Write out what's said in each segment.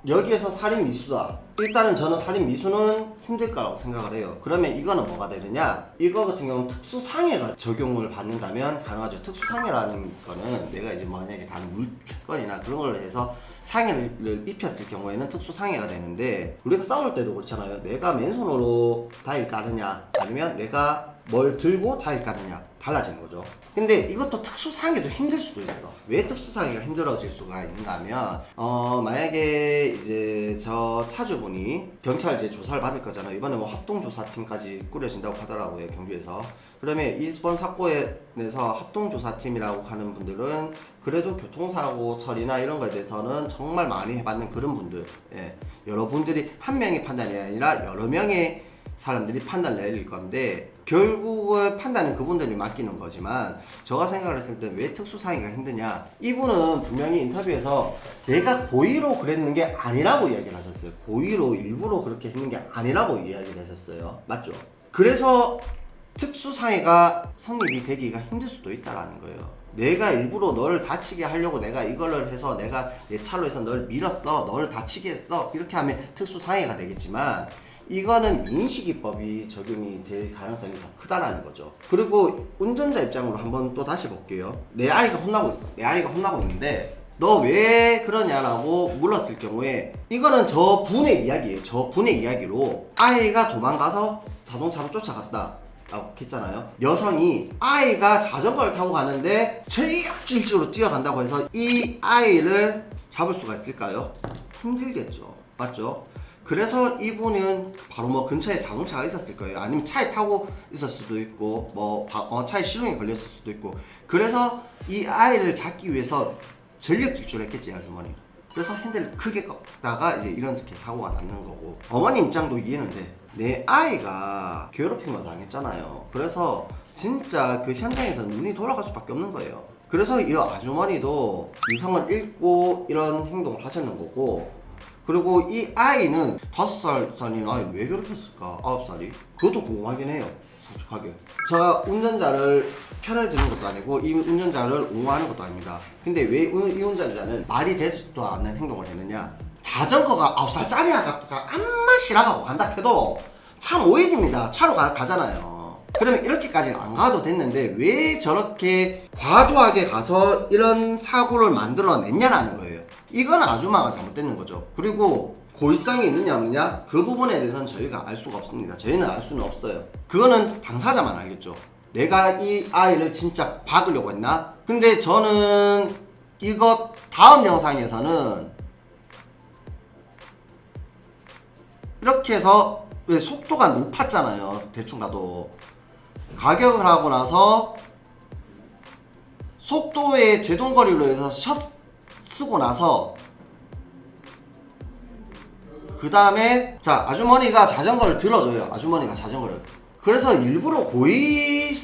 여기에서 살인 미수다. 일단은 저는 살인 미수는 힘들 거라고 생각을 해요. 그러면 이거는 뭐가 되느냐? 이거 같은 경우는 특수상해가 적용을 받는다면 가능하죠. 특수상해라는 거는 내가 이제 만약에 다른 물건이나 그런 걸 해서 상해를 입혔을 경우에는 특수상해가 되는데, 우리가 싸울 때도 그렇잖아요. 내가 맨손으로 다일 까느냐 아니면 내가 뭘 들고 다일 까느냐 달라지는 거죠. 근데 이것도 특수상해도 힘들 수도 있어. 왜 특수상해가 힘들어질 수가 있는가 하면 만약에 이제 저 차주분이 경찰 이제 조사를 받을 거잖아요. 이번에 뭐 합동조사팀까지 꾸려진다고 하더라고요, 경주에서. 그러면 이번 사건에 대해서 합동조사팀이라고 하는 분들은 그래도 교통사고 처리나 이런 거에 대해서는 정말 많이 해봤는 그런 분들, 예. 여러분들이 한 명의 판단이 아니라 여러 명의 사람들이 판단을 내릴 건데, 결국은 판단은 그분들이 맡기는 거지만, 제가 생각을 했을 때 왜 특수상해가 힘드냐, 이분은 분명히 인터뷰에서 내가 고의로 그랬는 게 아니라고 이야기를 하셨어요. 고의로 일부러 그렇게 했는 게 아니라고 이야기를 하셨어요. 맞죠? 그래서 특수상해가 성립이 되기가 힘들 수도 있다라는 거예요. 내가 일부러 너를 다치게 하려고 내가 이걸 해서 내가 내 차로 해서 널 밀었어, 너를 다치게 했어, 이렇게 하면 특수상해가 되겠지만, 이거는 민식이법이 적용이 될 가능성이 더 크다라는 거죠. 그리고 운전자 입장으로 한번 또 다시 볼게요. 내 아이가 혼나고 있어. 내 아이가 혼나고 있는데 너 왜 그러냐라고 물었을 경우에, 이거는 저 분의 이야기예요. 저 분의 이야기로 아이가 도망가서 자동차로 쫓아갔다 라고 했잖아요. 여성이 아이가 자전거를 타고 가는데 전력질주로 뛰어간다고 해서 이 아이를 잡을 수가 있을까요? 힘들겠죠. 맞죠? 그래서 이분은 바로 뭐 근처에 자동차가 있었을 거예요. 아니면 차에 타고 있었을 수도 있고, 뭐 차에 시동이 걸렸을 수도 있고. 그래서 이 아이를 잡기 위해서 전력 질주를 했겠지, 아주머니. 그래서 핸들을 크게 꺾다가 이제 이런 사고가 났는 거고. 어머니 입장도 이해는 돼. 내 아이가 괴롭힘을 당했잖아요. 그래서 진짜 그 현장에서 눈이 돌아갈 수밖에 없는 거예요. 그래서 이 아주머니도 이성을 잃고 이런 행동을 하셨는 거고, 그리고 이 아이는 5살 전인 아이 왜 괴롭혔을까? 9살이? 그것도 궁금하긴 해요, 솔직하게. 제가 운전자를 편을 드는 것도 아니고 이 운전자를 옹호하는 것도 아닙니다. 근데 왜 이 운전자는 말이 되지도 않는 행동을 했느냐? 자전거가 9살짜리 아가가 암만 싫어가고 간다 해도 참 오일입니다. 차로 가잖아요. 그러면 이렇게까지는 안 가도 됐는데 왜 저렇게 과도하게 가서 이런 사고를 만들어냈냐라는 거예요. 이건 아주마가 잘못됐는 거죠. 그리고 고의성이 있느냐 없느냐, 그 부분에 대해서는 저희가 알 수가 없습니다. 저희는 알 수는 없어요. 그거는 당사자만 알겠죠. 내가 이 아이를 진짜 박으려고 했나? 근데 저는 이거 다음 영상에서는 이렇게 해서 왜 속도가 높았잖아요. 대충 가도 가격을 하고 나서 속도의 제동거리로 해서 쓰고 나서 그 다음에 자, 아주머니가 자전거를 들어줘요. 아주머니가 자전거를. 그래서 일부러 고의로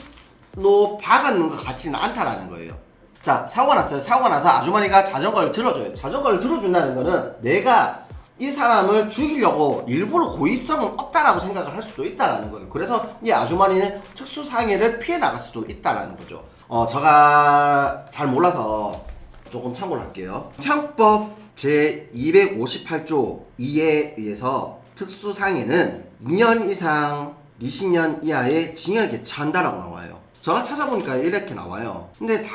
박았는 것 같지는 않다라는 거예요. 자, 사고가 났어요. 사고가 나서 아주머니가 자전거를 들어줘요. 자전거를 들어준다는 거는 내가 이 사람을 죽이려고 일부러 고의성은 없다라고 생각을 할 수도 있다라는 거예요. 그래서 이 아주머니는 특수상해를 피해 나갈 수도 있다라는 거죠. 제가 잘 몰라서 조금 참고를 할게요. 형법 제 258조 2에 의해서 특수상해는 2년 이상 20년 이하의 징역에 처한다라고 나와요. 제가 찾아보니까 이렇게 나와요. 근데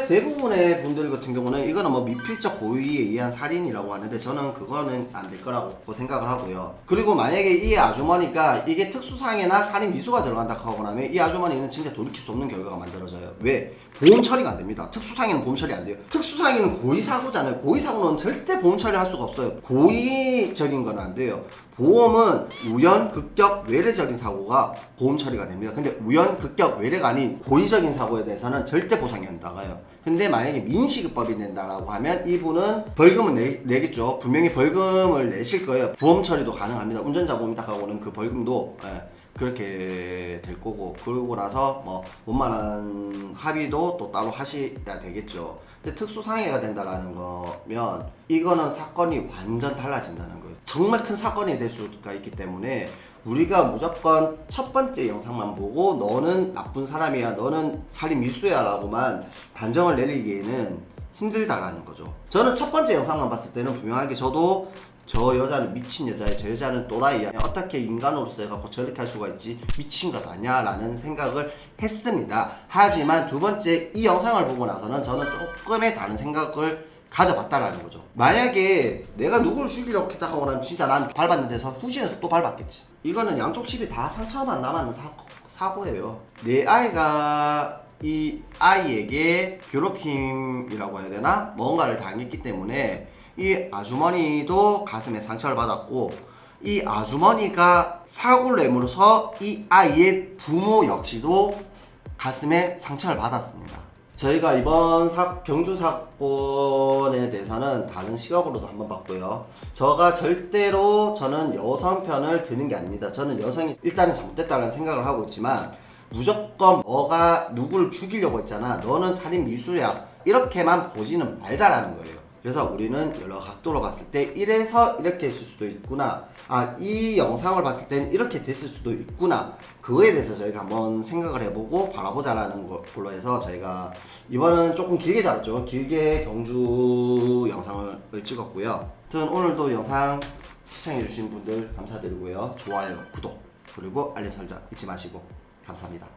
대부분의 분들 같은 경우는 이거는 뭐 미필적 고의에 의한 살인이라고 하는데, 저는 그거는 안 될 거라고 생각을 하고요. 그리고 만약에 이 아주머니가 이게 특수상해나 살인 미수가 들어간다 하고 나면 이 아주머니는 진짜 돌이킬 수 없는 결과가 만들어져요. 왜? 보험 처리가 안 됩니다. 특수상해는 보험 처리 안 돼요. 특수상해는 고의사고잖아요. 고의사고는 절대 보험 처리할 수가 없어요. 고의적인 건 안 돼요. 보험은 우연, 극격, 외래적인 사고가 보험 처리가 됩니다. 근데 우연, 극격, 외래가 아닌 고의적인 사고에 대해서는 절대 보상이 안 나가요. 근데 만약에 민식이법이 된다라고 하면 이분은 벌금은 내겠죠. 분명히 벌금을 내실 거예요. 보험 처리도 가능합니다. 운전자 보험 딱 하고는 그 벌금도 그렇게 될 거고, 그러고 나서 뭐 원만한 합의도 또 따로 하셔야 되겠죠. 근데 특수상해가 된다라는 거면 이거는 사건이 완전 달라진다는 거예요. 정말 큰 사건이 될 수가 있기 때문에 우리가 무조건 첫 번째 영상만 보고 너는 나쁜 사람이야, 너는 살인 미수야 라고만 단정을 내리기에는 힘들다라는 거죠. 저는 첫 번째 영상만 봤을 때는 분명하게 저도 저 여자는 미친 여자야, 저 여자는 또라이야, 어떻게 인간으로서 해갖고 저렇게 할 수가 있지, 미친 것 아니야 라는 생각을 했습니다. 하지만 두 번째 이 영상을 보고 나서는 저는 조금의 다른 생각을 가져봤다라는 거죠. 만약에 내가 누구를 죽이려고 했다고 하면 진짜 난 밟았는 데서 후진해서 또 밟았겠지. 이거는 양쪽 칩이 다 상처만 남았는 사고예요. 내 아이가 이 아이에게 괴롭힘이라고 해야 되나? 뭔가를 당했기 때문에 이 아주머니도 가슴에 상처를 받았고, 이 아주머니가 사고를 내므로서 이 아이의 부모 역시도 가슴에 상처를 받았습니다. 저희가 이번 경주 사건에 대해서는 다른 시각으로도 한번 봤고요. 저는 여성 편을 드는 게 아닙니다. 저는 여성이 일단은 잘못됐다는 생각을 하고 있지만, 무조건 너가 누굴 죽이려고 했잖아, 너는 살인 미수야, 이렇게만 보지는 말자라는 거예요. 그래서 우리는 여러 각도로 봤을 때 이래서 이렇게 했을 수도 있구나, 이 영상을 봤을 땐 이렇게 됐을 수도 있구나, 그거에 대해서 저희가 한번 생각을 해보고 바라보자라는 걸로 해서 저희가 이번은 조금 길게 잡았죠. 길게 경주 영상을 찍었고요. 아무튼 오늘도 영상 시청해주신 분들 감사드리고요. 좋아요, 구독, 그리고 알림 설정 잊지 마시고 감사합니다.